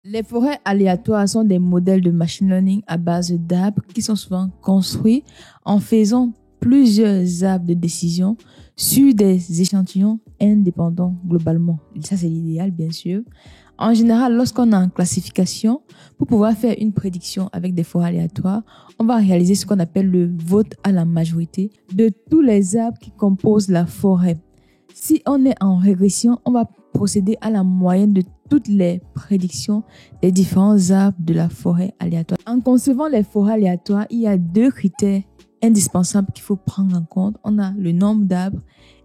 Les forêts aléatoires sont des modèles de machine learning à base d'arbres qui sont souvent construits en faisant plusieurs arbres de décision sur des échantillons indépendants globalement. Et ça, c'est l'idéal, bien sûr. En général, lorsqu'on a une classification, pour pouvoir faire une prédiction avec des forêts aléatoires, on va réaliser ce qu'on appelle le vote à la majorité de tous les arbres qui composent la forêt. Si on est en régression, on va procéder à la moyenne de toutes les prédictions des différents arbres de la forêt aléatoire. En concevant les forêts aléatoires, il y a deux critères indispensables qu'il faut prendre en compte. On a le nombre d'arbres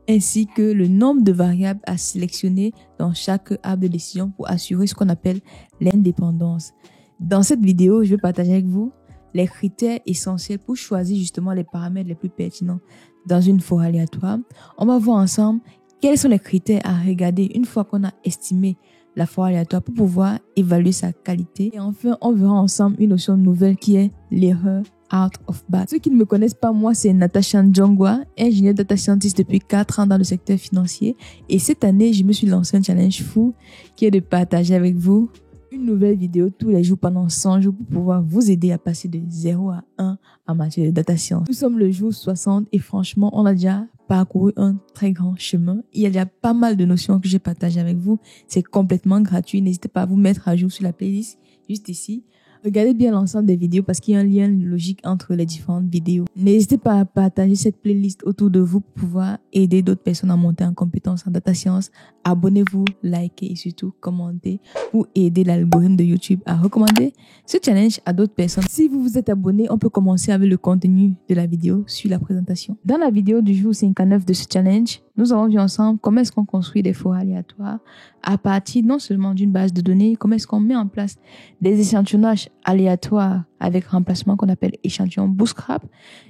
ainsi que le nombre de variables à sélectionner dans chaque arbre de décision pour assurer ce qu'on appelle l'indépendance. Dans cette vidéo, je vais partager avec vous les critères essentiels pour choisir justement les paramètres les plus pertinents dans une forêt aléatoire. On va voir ensemble quels sont les critères à regarder une fois qu'on a estimé la forêt aléatoire pour pouvoir évaluer sa qualité. Et enfin, on verra ensemble une notion nouvelle qui est l'erreur out of band. Ceux qui ne me connaissent pas, moi, c'est Natasha Njongwa, ingénieure data scientist depuis 4 ans dans le secteur financier. Et cette année, je me suis lancé un challenge fou qui est de partager avec vous une nouvelle vidéo tous les jours pendant 100 jours pour pouvoir vous aider à passer de 0 à 1 en matière de data science. Nous sommes le jour 60 et franchement, on a déjà parcouru un très grand chemin. Il y a déjà pas mal de notions que j'ai partagées avec vous. C'est complètement gratuit. N'hésitez pas à vous mettre à jour sur la playlist juste ici. Regardez bien l'ensemble des vidéos parce qu'il y a un lien logique entre les différentes vidéos. N'hésitez pas à partager cette playlist autour de vous pour pouvoir aider d'autres personnes à monter en compétences en data science. Abonnez-vous, likez et surtout commentez pour aider l'algorithme de YouTube à recommander ce challenge à d'autres personnes. Si vous vous êtes abonné, on peut commencer avec le contenu de la vidéo sur la présentation. Dans la vidéo du jour 59 de ce challenge, nous avons vu ensemble comment est-ce qu'on construit des forêts aléatoires à partir non seulement d'une base de données, comment est-ce qu'on met en place des échantillonnages aléatoires avec remplacement qu'on appelle échantillon bootstrap.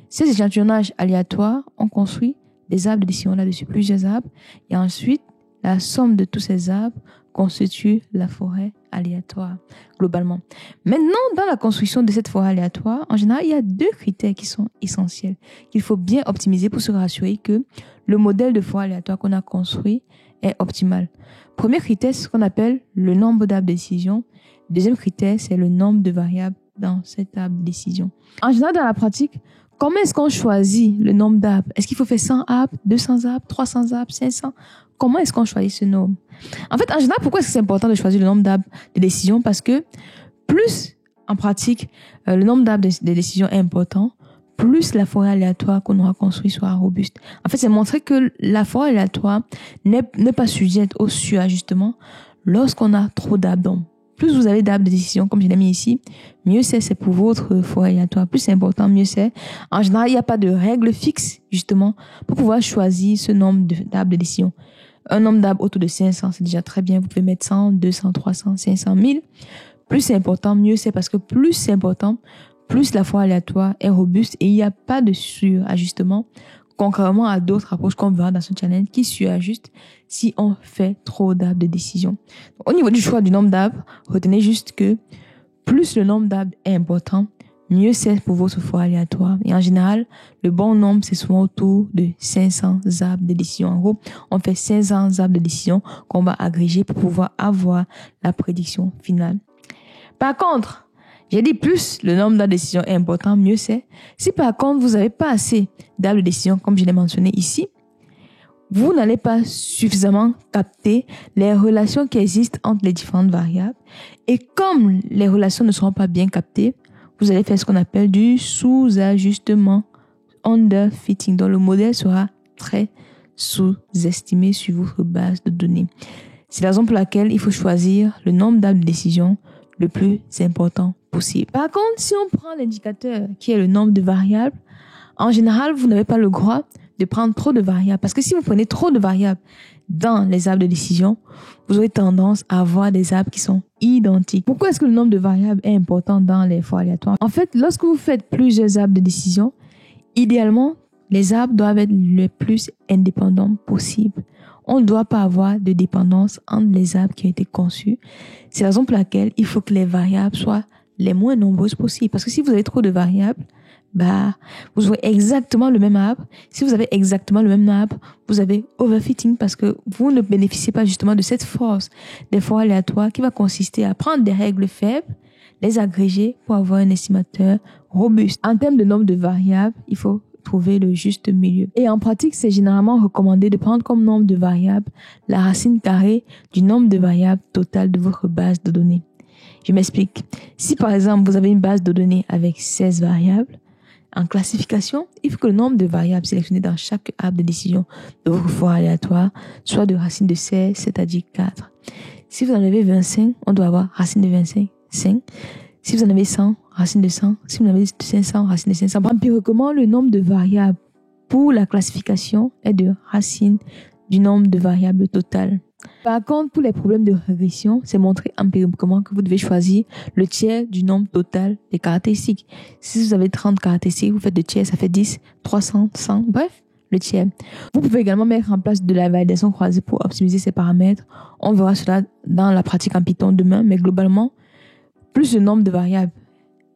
Ces échantillonnages aléatoires, on construit des arbres de décision là-dessus, plusieurs arbres, et ensuite, la somme de tous ces arbres constitue la forêt aléatoire, globalement. Maintenant, dans la construction de cette forêt aléatoire, en général, il y a deux critères qui sont essentiels, qu'il faut bien optimiser pour se rassurer que le modèle de forêt aléatoire qu'on a construit est optimal. Premier critère, c'est ce qu'on appelle le nombre d'arbres de décision. Deuxième critère, c'est le nombre de variables dans cet arbre de décision. En général, dans la pratique, comment est-ce qu'on choisit le nombre d'arbres? Est-ce qu'il faut faire 100 arbres, 200 arbres, 300 arbres, 500? Comment est-ce qu'on choisit ce nombre? En fait, en général, pourquoi est-ce que c'est important de choisir le nombre d'arbres de décision? Parce que plus, en pratique, le nombre d'arbres de décision est important, plus la forêt aléatoire qu'on aura construite sera robuste. En fait, c'est montrer que la forêt aléatoire n'est pas sujette au surajustement lorsqu'on a trop d'arbres. Donc, plus vous avez d'arbres de décision, comme je l'ai mis ici, mieux c'est pour votre forêt aléatoire. Plus c'est important, mieux c'est. En général, il n'y a pas de règle fixe, justement, pour pouvoir choisir ce nombre d'arbres de décision. Un nombre d'arbres autour de 500, c'est déjà très bien. Vous pouvez mettre 100, 200, 300, 500, 1000. Plus c'est important, mieux c'est parce que plus c'est important, plus la forêt aléatoire est robuste et il n'y a pas de surajustement, contrairement à d'autres approches qu'on verra dans ce challenge qui surajustent si on fait trop d'arbres de décision. Au niveau du choix du nombre d'arbres, retenez juste que plus le nombre d'arbres est important, mieux c'est pour votre forêt aléatoire. Et en général, le bon nombre, c'est souvent autour de 500 arbres de décision. En gros, on fait 500 arbres de décision qu'on va agréger pour pouvoir avoir la prédiction finale. Par contre, j'ai dit plus le nombre d'arbres de décision est important, mieux c'est. Si par contre, vous n'avez pas assez d'arbres de décision, comme je l'ai mentionné ici, vous n'allez pas suffisamment capter les relations qui existent entre les différentes variables. Et comme les relations ne seront pas bien captées, vous allez faire ce qu'on appelle du sous-ajustement, underfitting, dont le modèle sera très sous-estimé sur votre base de données. C'est la raison pour laquelle il faut choisir le nombre d'arbres de décision le plus important possible. Par contre, si on prend l'indicateur qui est le nombre de variables, en général, vous n'avez pas le droit de prendre trop de variables. Parce que si vous prenez trop de variables dans les arbres de décision, vous aurez tendance à avoir des arbres qui sont identiques. Pourquoi est-ce que le nombre de variables est important dans les forêts aléatoires? En fait, lorsque vous faites plusieurs arbres de décision, idéalement, les arbres doivent être le plus indépendants possible. On ne doit pas avoir de dépendance entre les arbres qui ont été conçus. C'est la raison pour laquelle il faut que les variables soient les moins nombreuses possibles. Parce que si vous avez trop de variables, vous aurez exactement le même arbre. Si vous avez exactement le même arbre, vous avez overfitting parce que vous ne bénéficiez pas justement de cette force des forêts aléatoires qui va consister à prendre des règles faibles, les agréger pour avoir un estimateur robuste. En termes de nombre de variables, il faut trouver le juste milieu. Et en pratique, c'est généralement recommandé de prendre comme nombre de variables la racine carrée du nombre de variables total de votre base de données. Je m'explique. Si par exemple, vous avez une base de données avec 16 variables, en classification, il faut que le nombre de variables sélectionnées dans chaque arbre de décision de votre forêt aléatoire soit de racine de 16, c'est-à-dire 4. Si vous en avez 25, on doit avoir racine de 25, 5. Si vous en avez 100, racine de 100. Si vous en avez 500, racine de 500. Empiriquement, le nombre de variables pour la classification est de racine du nombre de variables totales. Par contre, pour les problèmes de régression, c'est montré empiriquement que vous devez choisir le tiers du nombre total des caractéristiques. Si vous avez 30 caractéristiques, vous faites le tiers, ça fait 10, 300, 100, bref, le tiers. Vous pouvez également mettre en place de la validation croisée pour optimiser ces paramètres. On verra cela dans la pratique en Python demain, mais globalement, plus le nombre de variables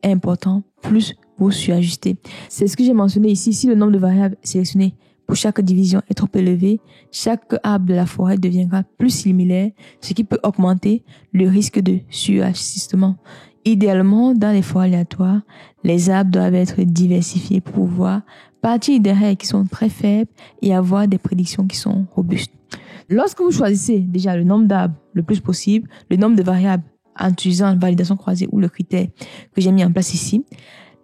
est important, plus vous surajustez. C'est ce que j'ai mentionné ici. Si le nombre de variables sélectionnées pour chaque division est trop élevé, chaque arbre de la forêt deviendra plus similaire, ce qui peut augmenter le risque de surajustement. Idéalement, dans les forêts aléatoires, les arbres doivent être diversifiés pour pouvoir partir des règles qui sont très faibles et avoir des prédictions qui sont robustes. Lorsque vous choisissez déjà le nombre d'arbres le plus possible, le nombre de variables en utilisant une validation croisée ou le critère que j'ai mis en place ici,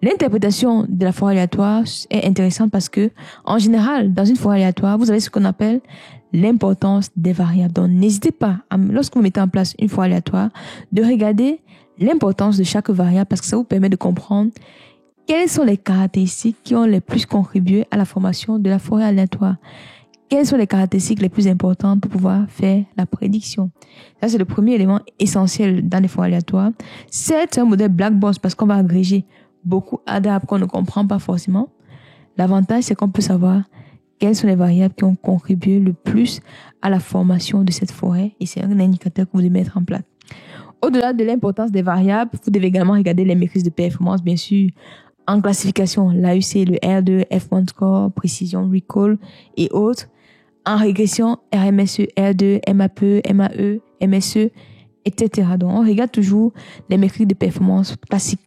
l'interprétation de la forêt aléatoire est intéressante parce que, en général, dans une forêt aléatoire, vous avez ce qu'on appelle l'importance des variables. Donc, n'hésitez pas, lorsque vous mettez en place une forêt aléatoire, de regarder l'importance de chaque variable parce que ça vous permet de comprendre quelles sont les caractéristiques qui ont le plus contribué à la formation de la forêt aléatoire. Quelles sont les caractéristiques les plus importantes pour pouvoir faire la prédiction? Ça, c'est le premier élément essentiel dans les forêts aléatoires. C'est un modèle black box parce qu'on va agréger beaucoup d'arbres qu'on ne comprend pas forcément. L'avantage, c'est qu'on peut savoir quelles sont les variables qui ont contribué le plus à la formation de cette forêt et c'est un indicateur que vous devez mettre en place. Au-delà de l'importance des variables, vous devez également regarder les maîtrises de performance, bien sûr. En classification, l'AUC, le R2, F1 score, précision, recall et autres. En régression, RMSE, R2, MAPE, MAE, MSE, etc. Donc, on regarde toujours les métriques de performance classiques.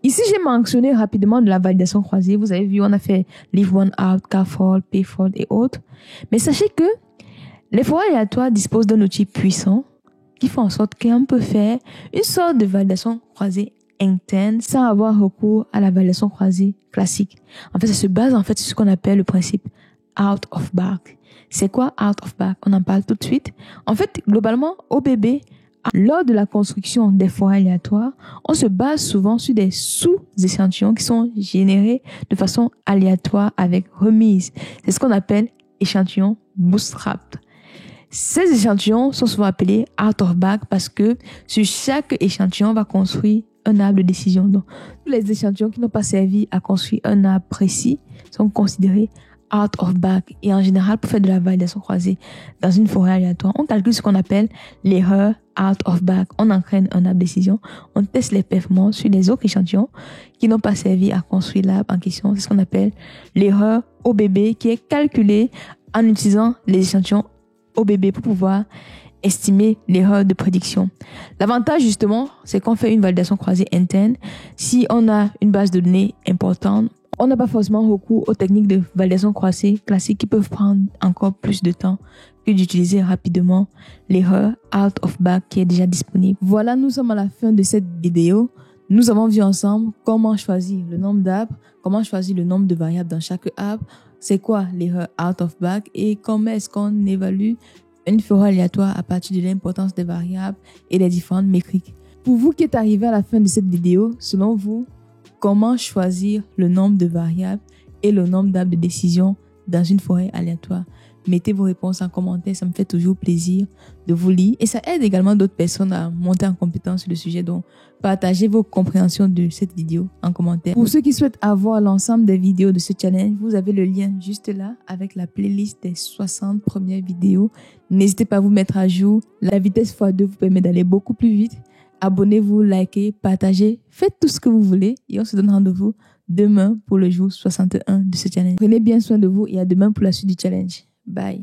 Ici, j'ai mentionné rapidement de la validation croisée. Vous avez vu, on a fait Leave One Out, CAFOLD, PFOLD et autres. Mais sachez que les forêts aléatoires disposent d'un outil puissant qui fait en sorte qu'on peut faire une sorte de validation croisée interne sans avoir recours à la validation croisée classique. En fait, ça se base sur ce qu'on appelle le principe out of back. C'est quoi out of back? On en parle tout de suite. En fait, globalement, au bébé, lors de la construction des forêts aléatoires, on se base souvent sur des sous-échantillons qui sont générés de façon aléatoire avec remise. C'est ce qu'on appelle échantillons bootstrapped. Ces échantillons sont souvent appelés out of back parce que sur chaque échantillon, on va construire un arbre de décision. Donc, tous les échantillons qui n'ont pas servi à construire un arbre précis sont considérés out of back. Et en général, pour faire de la validation croisée dans une forêt aléatoire, on calcule ce qu'on appelle l'erreur out of back. On entraîne un arbre de décision, on teste les performances sur les autres échantillons qui n'ont pas servi à construire l'arbre en question. C'est ce qu'on appelle l'erreur OBB qui est calculée en utilisant les échantillons OBB pour pouvoir estimer l'erreur de prédiction. L'avantage justement, c'est qu'on fait une validation croisée interne. Si on a une base de données importante, on n'a pas forcément recours aux techniques de validation croisée classiques qui peuvent prendre encore plus de temps que d'utiliser rapidement l'erreur out of back qui est déjà disponible. Voilà, nous sommes à la fin de cette vidéo. Nous avons vu ensemble comment choisir le nombre d'arbres, comment choisir le nombre de variables dans chaque arbre, c'est quoi l'erreur out of back et comment est-ce qu'on évalue une forêt aléatoire à partir de l'importance des variables et des différentes métriques. Pour vous qui êtes arrivé à la fin de cette vidéo, selon vous, comment choisir le nombre de variables et le nombre d'arbres de décision dans une forêt aléatoire? Mettez vos réponses en commentaire, ça me fait toujours plaisir de vous lire et ça aide également d'autres personnes à monter en compétence sur le sujet. Donc, partagez vos compréhensions de cette vidéo en commentaire. Pour ceux qui souhaitent avoir l'ensemble des vidéos de ce challenge, vous avez le lien juste là avec la playlist des 60 premières vidéos. N'hésitez pas à vous mettre à jour. La vitesse x2 vous permet d'aller beaucoup plus vite. Abonnez-vous, likez, partagez, faites tout ce que vous voulez et on se donne rendez-vous demain pour le jour 61 de ce challenge. Prenez bien soin de vous et à demain pour la suite du challenge. Bye.